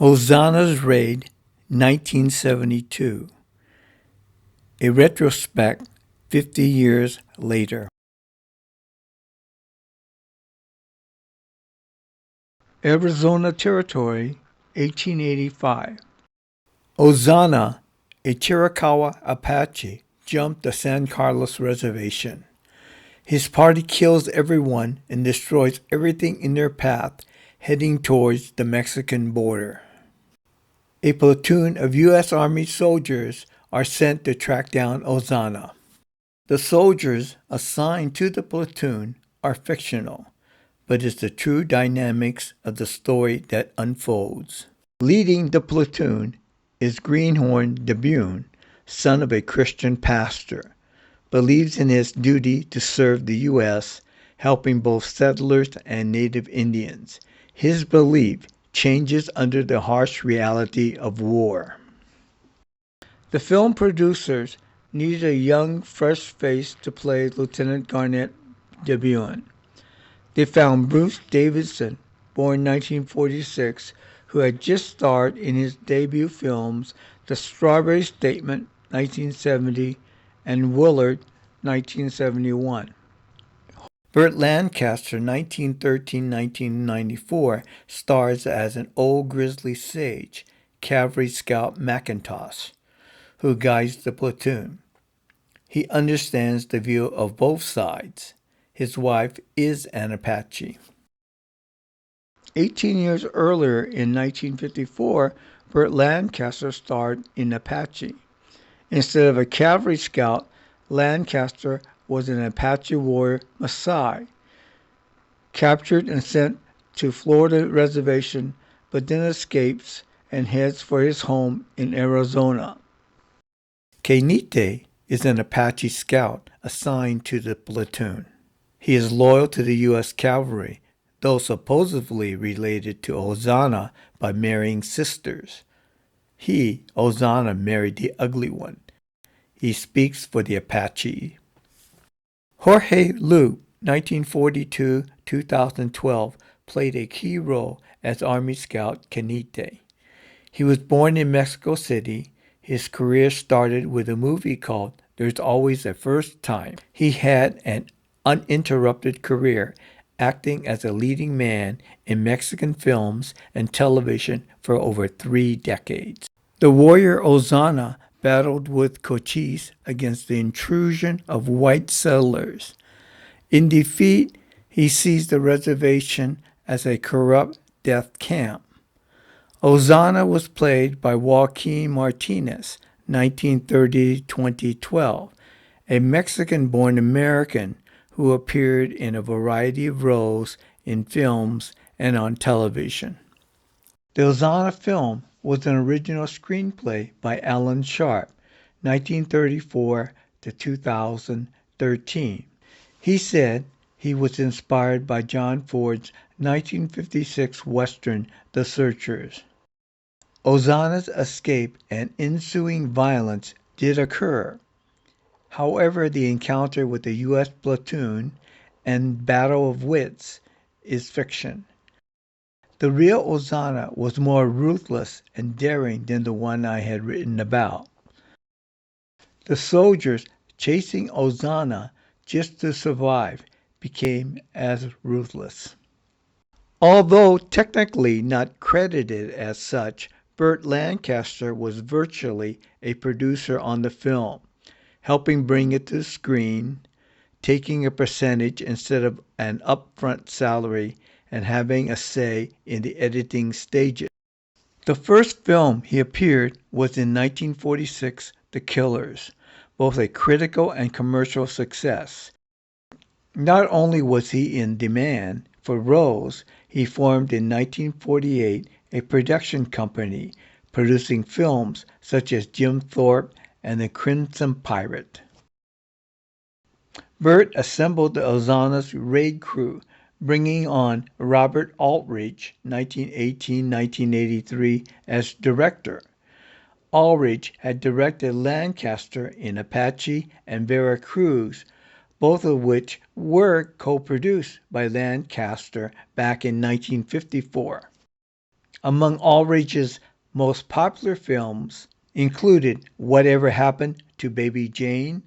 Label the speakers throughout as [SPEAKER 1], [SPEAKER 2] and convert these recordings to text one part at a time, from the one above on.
[SPEAKER 1] Ulzana Raid 1972. A retrospect 50 years later. Arizona Territory, 1885. Ulzana, a Chiricahua Apache, jumped the San Carlos Reservation. His party kills everyone and destroys everything in their path, heading towards the Mexican border. A platoon of U.S. Army soldiers are sent to track down Ulzana. The soldiers assigned to the platoon are fictional, but it's the true dynamics of the story that unfolds. Leading the platoon is Greenhorn DeBune, son of a Christian pastor, believes in his duty to serve the U.S., helping both settlers and native Indians. His belief changes under the harsh reality of war. The film producers needed a young, fresh face to play Lieutenant Garnet DeBune. They found Bruce Davidson, born 1946, who had just starred in his debut films The Strawberry Statement, 1970, and Willard, 1971. Burt Lancaster, 1913-1994, stars as an old grizzly sage, Calvary Scout McIntosh, who guides the platoon. He understands the view of both sides. His wife is an Apache. 18 years earlier, in 1954, Burt Lancaster starred in Apache. Instead of a cavalry scout, Lancaster was an Apache warrior Maasai, captured and sent to Florida reservation, but then escapes and heads for his home in Arizona. Kenite is an Apache scout assigned to the platoon. He is loyal to the U.S. Cavalry, though supposedly related to Ulzana by marrying sisters. He, Ulzana, married the ugly one. He speaks for the Apache. Jorge Lu, 1942-2012, played a key role as Army Scout Kenite. He was born in Mexico City. His career started with a movie called There's Always a First Time. He had an uninterrupted career, acting as a leading man in Mexican films and television for over 3 decades. The warrior Ulzana battled with Cochise against the intrusion of white settlers. In defeat, he sees the reservation as a corrupt death camp. Ulzana was played by Joaquin Martinez, 1930-2012, a Mexican-born American who appeared in a variety of roles in films and on television. The Ulzana film was an original screenplay by Alan Sharp, 1934-2013. He said he was inspired by John Ford's 1956 Western, The Searchers. Ulzana's escape and ensuing violence did occur. However, the encounter with the U.S. platoon and Battle of Wits is fiction. The real Ulzana was more ruthless and daring than the one I had written about. The soldiers chasing Ulzana just to survive became as ruthless. Although technically not credited as such, Burt Lancaster was virtually a producer on the film, helping bring it to the screen, taking a percentage instead of an upfront salary, and having a say in the editing stages. The first film he appeared was in 1946's The Killers, both a critical and commercial success. Not only was he in demand for roles, he formed in 1948 a production company producing films such as Jim Thorpe and The Crimson Pirate. Burt assembled the Ulzana's raid crew, bringing on Robert Aldrich, 1918-1983, as director. Aldrich had directed Lancaster in Apache and Veracruz, both of which were co-produced by Lancaster back in 1954. Among Aldrich's most popular films included Whatever Happened to Baby Jane,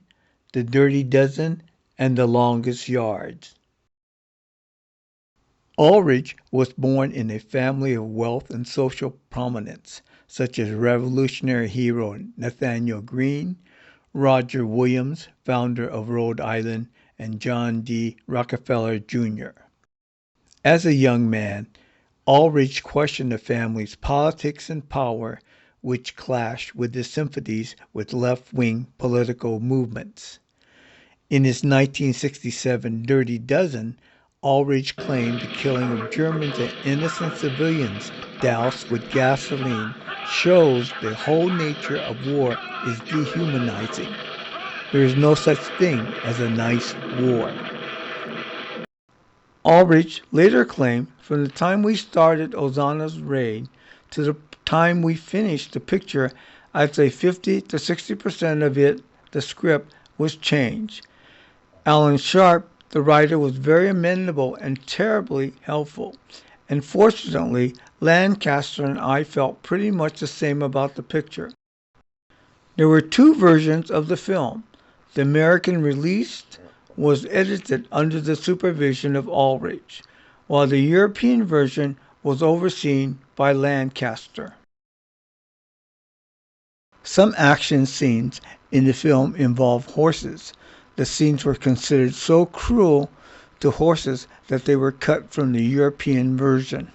[SPEAKER 1] The Dirty Dozen, and The Longest Yards. Aldrich was born in a family of wealth and social prominence, such as Revolutionary hero Nathanael Greene, Roger Williams, founder of Rhode Island, and John D. Rockefeller, Jr. As a young man, Aldrich questioned the family's politics and power, which clashed with his sympathies with left-wing political movements. In his 1967 Dirty Dozen, Aldrich claimed the killing of Germans and innocent civilians doused with gasoline shows the whole nature of war is dehumanizing. There is no such thing as a nice war. Aldrich later claimed, from the time we started Ulzana's raid to the time we finished the picture, I'd say 50 to 60% of it, the script, was changed. Alan Sharp, the writer, was very amenable and terribly helpful. And fortunately, Lancaster and I felt pretty much the same about the picture. There were two versions of the film. The American release was edited under the supervision of Aldrich, while the European version was overseen by Lancaster. Some action scenes in the film involve horses. The scenes were considered so cruel to horses that they were cut from the European version.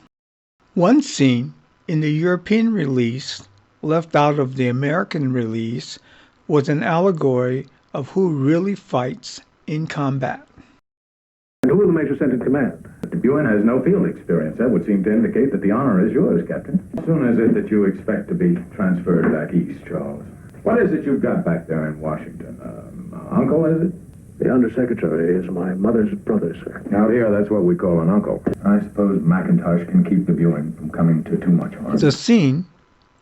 [SPEAKER 1] One scene in the European release, left out of the American release, was an allegory of who really fights in combat.
[SPEAKER 2] And who will the major send in command?
[SPEAKER 3] Mr. Buin has no field experience. That would seem to indicate that the honor is yours, Captain. As soon as it that you expect to be transferred back east, Charles? What is it you've got back there in Washington? Uncle, is it?
[SPEAKER 2] The undersecretary is my mother's brother, sir.
[SPEAKER 3] Out here, that's what we call an uncle. I suppose McIntosh can keep the Buin from coming to too much harm.
[SPEAKER 1] The scene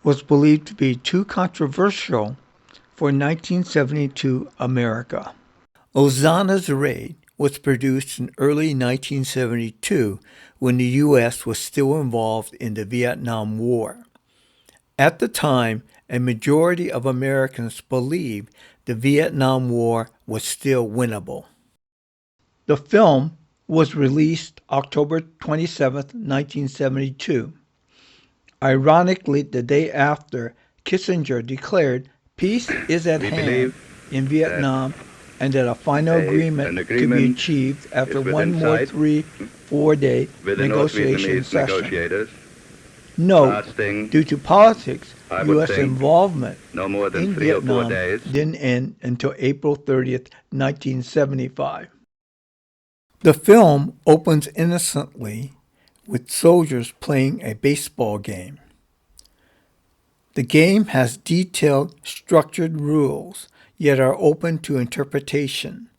[SPEAKER 1] was believed to be too controversial for 1972 America. Ulzana's Raid was produced in early 1972 when the U.S. was still involved in the Viet Nam War. At the time, a majority of Americans believed the Vietnam War was still winnable. The film was released October 27, 1972. Ironically, the day after, Kissinger declared peace is at hand in Vietnam and that a final agreement could be achieved after one more 3-4 day negotiation session. Note, due to politics, U.S. involvement in Vietnam didn't end until April 30th, 1975. The film opens innocently with soldiers playing a baseball game. The game has detailed, structured rules, yet are open to interpretation.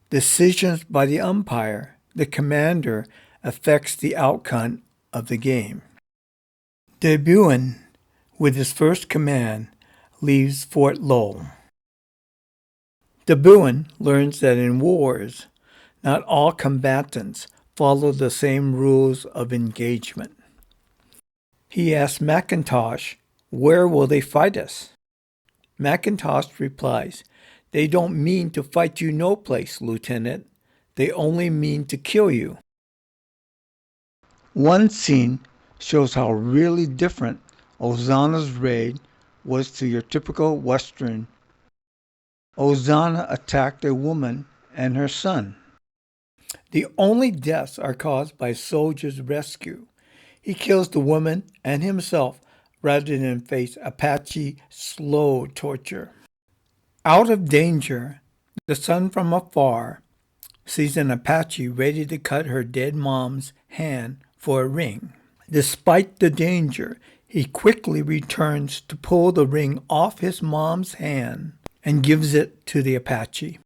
[SPEAKER 1] Decisions by the umpire, the commander, affects the outcome of the game. De Buin, with his first command, leaves Fort Lowell. De Buin learns that in wars, not all combatants follow the same rules of engagement. He asks McIntosh, "Where will they fight us?" McIntosh replies, "They don't mean to fight you no place, Lieutenant. They only mean to kill you." One scene shows how really different Ulzana's raid was to your typical Western. Ulzana attacked a woman and her son. The only deaths are caused by soldiers' rescue. He kills the woman and himself rather than face Apache slow torture. Out of danger, the son from afar sees an Apache ready to cut her dead mom's hand for a ring. Despite the danger, he quickly returns to pull the ring off his mom's hand and gives it to the Apache.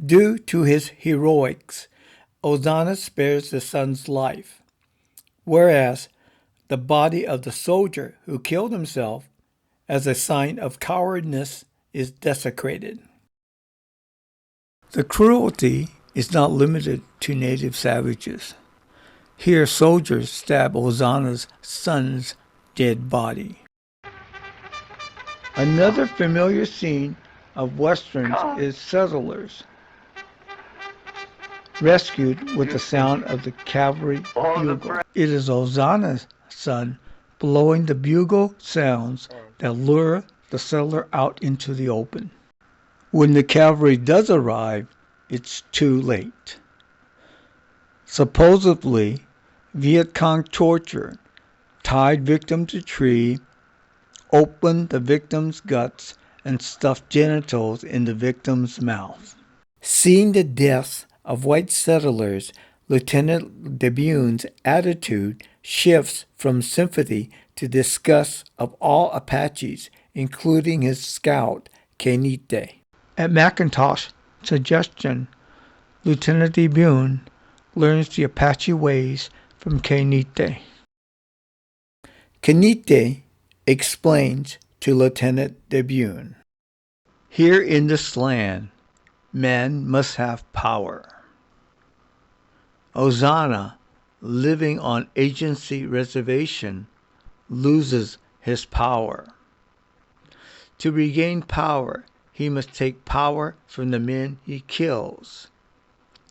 [SPEAKER 1] Due to his heroics, Ulzana spares the son's life, whereas the body of the soldier who killed himself, as a sign of cowardice, is desecrated. The cruelty is not limited to native savages. Here, soldiers stab Ulzana's son's dead body. Another familiar scene of westerns is settlers rescued with the sound of the cavalry bugle. It is Ulzana's son blowing the bugle sounds that lure the settler out into the open. When the cavalry does arrive, it's too late. Supposedly, Viet Cong torture tied victim to tree, opened the victim's guts, and stuffed genitals in the victim's mouth. Seeing the deaths of white settlers, Lieutenant DeBue's attitude shifts from sympathy to disgust of all Apaches, including his scout, Kenite. At McIntosh's suggestion, Lieutenant DeBue learns the Apache ways from Kenite. Kenite explains to Lieutenant DeBue, "Here in this land, men must have power. Ulzana, living on agency reservation, loses his power. To regain power, he must take power from the men he kills.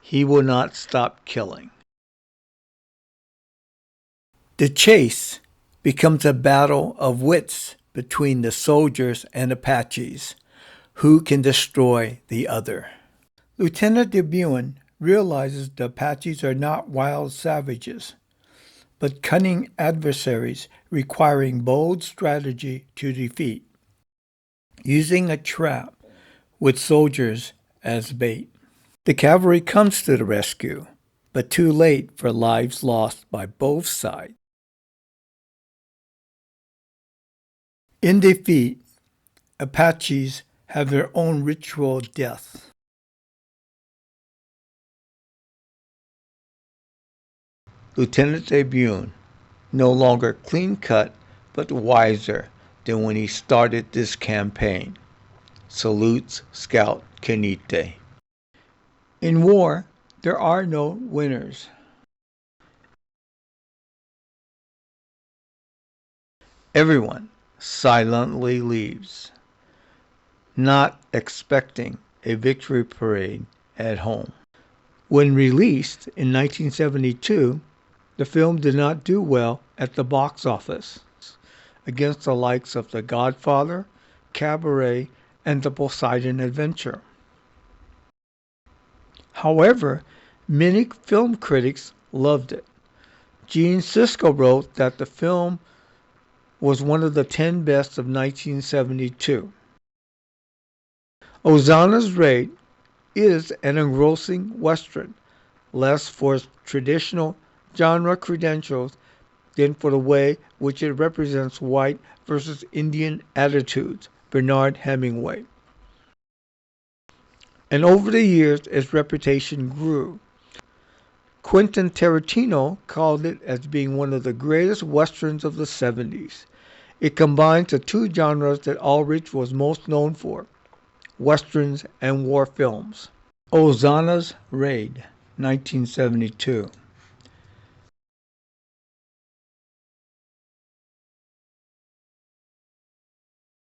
[SPEAKER 1] He will not stop killing." The chase becomes a battle of wits between the soldiers and Apaches. Who can destroy the other? Lieutenant DeBue realizes the Apaches are not wild savages, but cunning adversaries requiring bold strategy to defeat, using a trap with soldiers as bait. The cavalry comes to the rescue, but too late for lives lost by both sides. In defeat, Apaches have their own ritual death. Lieutenant DeBue, no longer clean-cut but wiser than when he started this campaign, salutes Scout Kenite. In war, there are no winners. Everyone silently leaves, not expecting a victory parade at home. When released in 1972, the film did not do well at the box office against the likes of The Godfather, Cabaret, and The Poseidon Adventure. However, many film critics loved it. Gene Siskel wrote that the film was one of the 10 best of 1972. Ulzana Raid is an engrossing Western, less for its traditional genre credentials than for the way which it represents white versus Indian attitudes, Bernard Hemingway. And over the years, its reputation grew. Quentin Tarantino called it as being one of the greatest Westerns of the 70s. It combines the two genres that Aldrich was most known for, Westerns and war films. Ulzana Raid, 1972.